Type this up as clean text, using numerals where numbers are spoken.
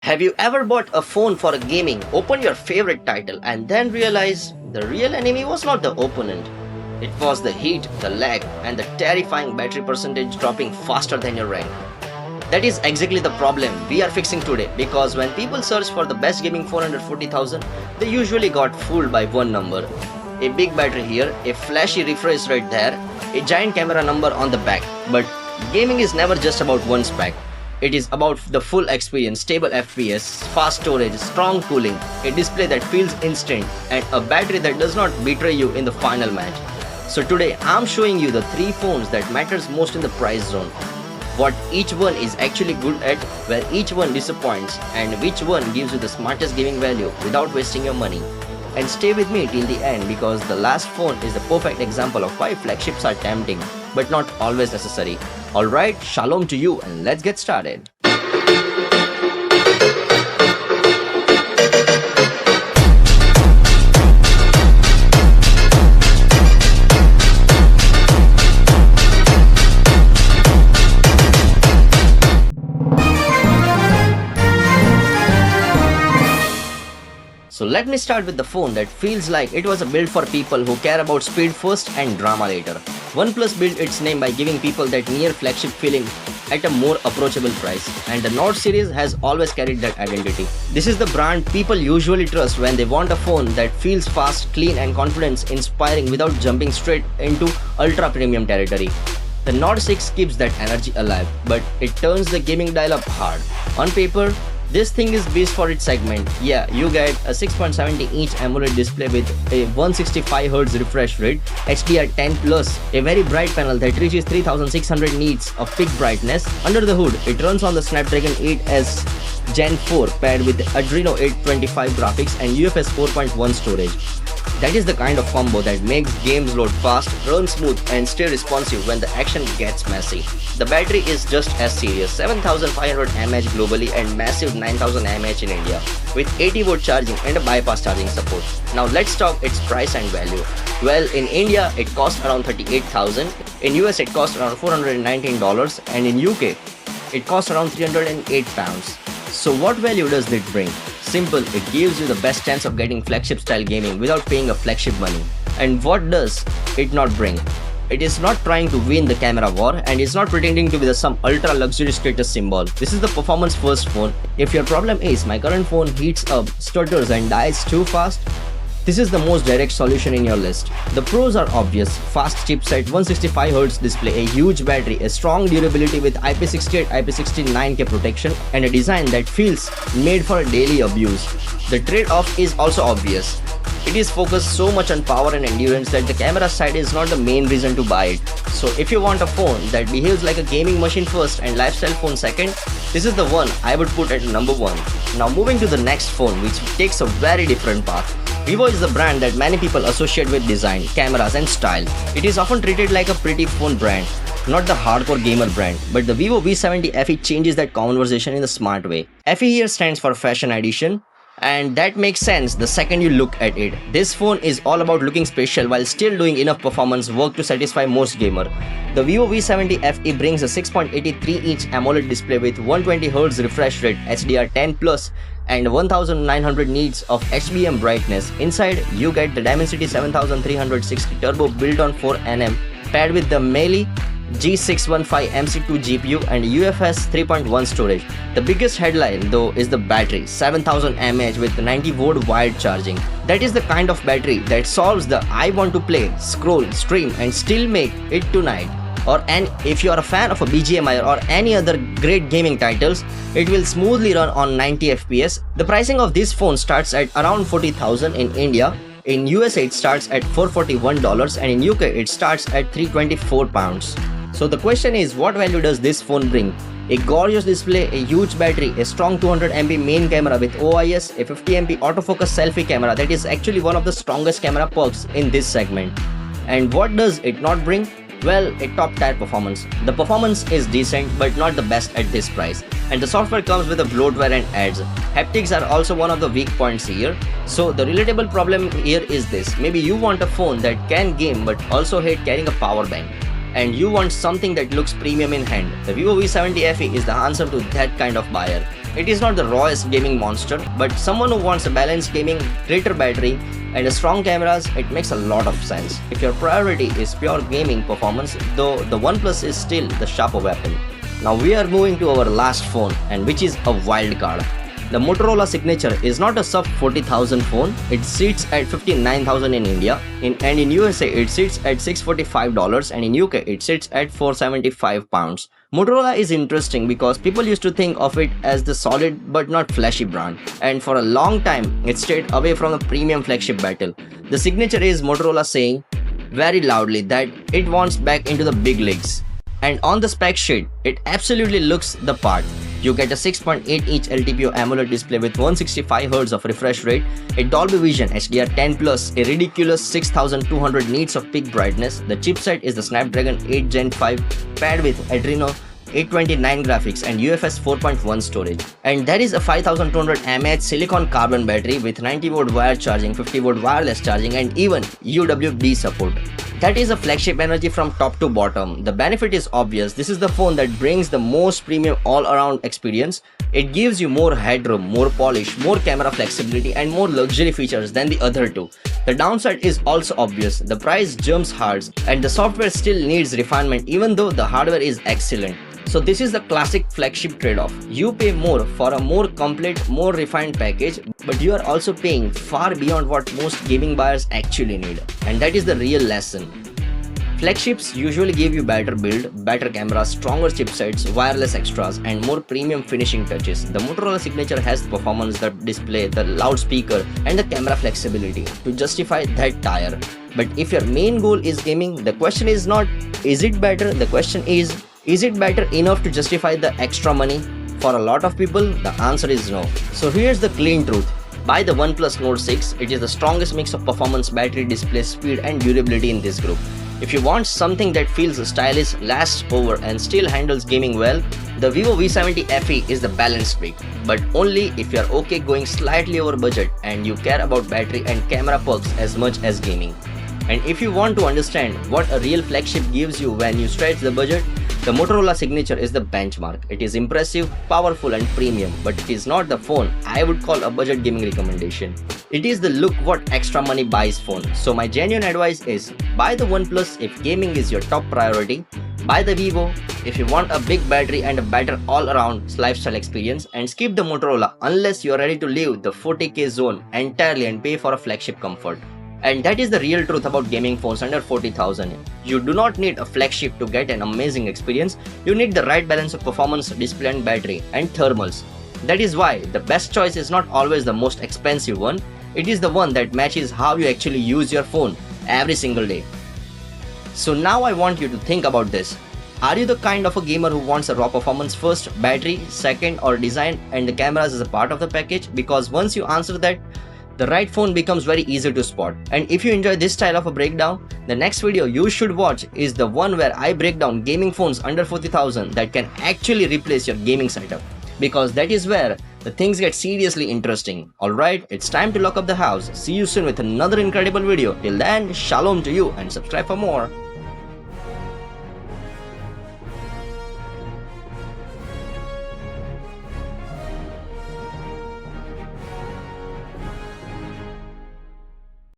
Have you ever bought a phone for a gaming, opened your favorite title and then realized the real enemy was not the opponent? It was the heat, the lag and the terrifying battery percentage dropping faster than your rank. That is exactly the problem we are fixing today, because when people search for the best gaming phone under 40,000, they usually got fooled by one number. A big battery here, a flashy refresh rate there, a giant camera number on the back. But gaming is never just about one spec. It is about the full experience, stable FPS, fast storage, strong cooling, a display that feels instant, and a battery that does not betray you in the final match. So today I'm showing you the 3 phones that matters most in the price zone. What each one is actually good at, where each one disappoints, and which one gives you the smartest gaming value without wasting your money. And stay with me till the end, because the last phone is the perfect example of why flagships are tempting, but not always necessary. Alright, shalom to you and let's get started. So let me start with the phone that feels like it was built for people who care about speed first and drama later. OnePlus built its name by giving people that near flagship feeling at a more approachable price, and the Nord series has always carried that identity. This is the brand people usually trust when they want a phone that feels fast, clean and confidence-inspiring without jumping straight into ultra-premium territory. The Nord 6 keeps that energy alive, but it turns the gaming dial up hard. On paper, this thing is beast for its segment. Yeah, you get a 6.70-inch AMOLED display with a 165Hz refresh rate, HDR10+, a very bright panel that reaches 3600 nits of peak brightness. Under the hood, it runs on the Snapdragon 8S Gen 4 paired with Adreno 825 graphics and UFS 4.1 storage. That is the kind of combo that makes games load fast, run smooth and stay responsive when the action gets messy. The battery is just as serious, 7500 mAh globally and massive 9000 mAh in India, with 80V charging and a bypass charging support. Now let's talk its price and value. Well, in India it costs around 38,000, in US it costs around $419, and in UK it costs around £308. So what value does it bring? Simple, it gives you the best chance of getting flagship style gaming without paying a flagship money. And what does it not bring? It is not trying to win the camera war, and it's not pretending to be some ultra luxury status symbol. This is the performance first phone. If your problem is my current phone heats up, stutters and dies too fast, this is the most direct solution in your list. The pros are obvious: fast chipset, 165Hz display, a huge battery, a strong durability with IP68, IP69K protection, and a design that feels made for daily abuse. The trade-off is also obvious. It is focused so much on power and endurance that the camera side is not the main reason to buy it. So if you want a phone that behaves like a gaming machine first and lifestyle phone second, this is the one I would put at number 1. Now moving to the next phone, which takes a very different path. Vivo is the brand that many people associate with design, cameras and style. It is often treated like a pretty phone brand, not the hardcore gamer brand, but the Vivo V70 FE changes that conversation in a smart way. FE here stands for Fashion Edition, and that makes sense the second you look at it. This phone is all about looking special while still doing enough performance work to satisfy most gamer. The Vivo V70 FE brings a 6.83-inch AMOLED display with 120Hz refresh rate, HDR10+, and 1900 nits of HBM brightness. Inside, you get the Dimensity 7360 Turbo built on 4nm, paired with the Melee G615 MC2 GPU and UFS 3.1 storage. The biggest headline though is the battery, 7000 mAh with 90V wired charging. That is the kind of battery that solves the I want to play, scroll, stream and still make it tonight. And if you are a fan of a BGMI or any other great gaming titles, it will smoothly run on 90 FPS. The pricing of this phone starts at around 40,000 in India. In US it starts at $441 and in UK it starts at £324. So the question is, what value does this phone bring? A gorgeous display, a huge battery, a strong 200MP main camera with OIS, a 50MP autofocus selfie camera that is actually one of the strongest camera perks in this segment. And what does it not bring? Well, a top tier performance. The performance is decent but not the best at this price, and the software comes with a bloatware and ads. Haptics are also one of the weak points here. So the relatable problem here is this: maybe you want a phone that can game but also hate carrying a power bank. and you want something that looks premium in hand, the Vivo V70 FE is the answer to that kind of buyer. It is not the rawest gaming monster, but someone who wants a balanced gaming, greater battery, and a strong cameras, it makes a lot of sense. If your priority is pure gaming performance, though the OnePlus is still the sharper weapon. Now we are moving to our last phone, and which is a wild card. The Motorola Signature is not a sub 40,000 phone. It sits at 59,000 in India, and in USA it sits at $645, and in UK it sits at £475. Motorola is interesting because people used to think of it as the solid but not flashy brand, and for a long time it stayed away from the premium flagship battle. The Signature is Motorola saying very loudly that it wants back into the big leagues. And on the spec sheet, it absolutely looks the part. You get a 6.8-inch LTPO AMOLED display with 165Hz of refresh rate, a Dolby Vision HDR10+, a ridiculous 6200 nits of peak brightness. The chipset is the Snapdragon 8 Gen 5 paired with Adreno 829 graphics and UFS 4.1 storage. And there is a 5200 mAh silicon carbon battery with 90V wire charging, 50V wireless charging, and even UWB support. That is a flagship energy from top to bottom. The benefit is obvious. This is the phone that brings the most premium all-around experience. It gives you more headroom, more polish, more camera flexibility, and more luxury features than the other two. The downside is also obvious. The price jumps hard, and the software still needs refinement even though the hardware is excellent. So this is the classic flagship trade-off. You pay more for a more complete, more refined package, but you are also paying far beyond what most gaming buyers actually need. And that is the real lesson. Flagships usually give you better build, better cameras, stronger chipsets, wireless extras, and more premium finishing touches. The Motorola Signature has the performance, the display, the loudspeaker, and the camera flexibility to justify that tire. But if your main goal is gaming, the question is not, is it better? The question is it better enough to justify the extra money? For a lot of people, the answer is no. So here's the clean truth. Buy the OnePlus Nord 6. It is the strongest mix of performance, battery, display, speed, and durability in this group. If you want something that feels stylish, lasts over, and still handles gaming well, the Vivo V70 FE is the balanced pick. But only if you are okay going slightly over budget and you care about battery and camera perks as much as gaming. And if you want to understand what a real flagship gives you when you stretch the budget, the Motorola Signature is the benchmark. It is impressive, powerful, and premium, but it is not the phone I would call a budget gaming recommendation. It is the look what extra money buys phone. So my genuine advice is buy the OnePlus if gaming is your top priority, buy the Vivo if you want a big battery and a better all-around lifestyle experience, and skip the Motorola unless you are ready to leave the 40k zone entirely and pay for a flagship comfort. And that is the real truth about gaming phones under 40,000. You do not need a flagship to get an amazing experience. You need the right balance of performance, display and battery, and thermals. That is why the best choice is not always the most expensive one. It is the one that matches how you actually use your phone every single day. So now I want you to think about this. Are you the kind of a gamer who wants a raw performance first, battery second, or design and the cameras as a part of the package? Because once you answer that, the right phone becomes very easy to spot. And if you enjoy this style of a breakdown, the next video you should watch is the one where I break down gaming phones under 40,000 that can actually replace your gaming setup. Because that is where the things get seriously interesting. Alright, it's time to lock up the house. See you soon with another incredible video. Till then, shalom to you and subscribe for more.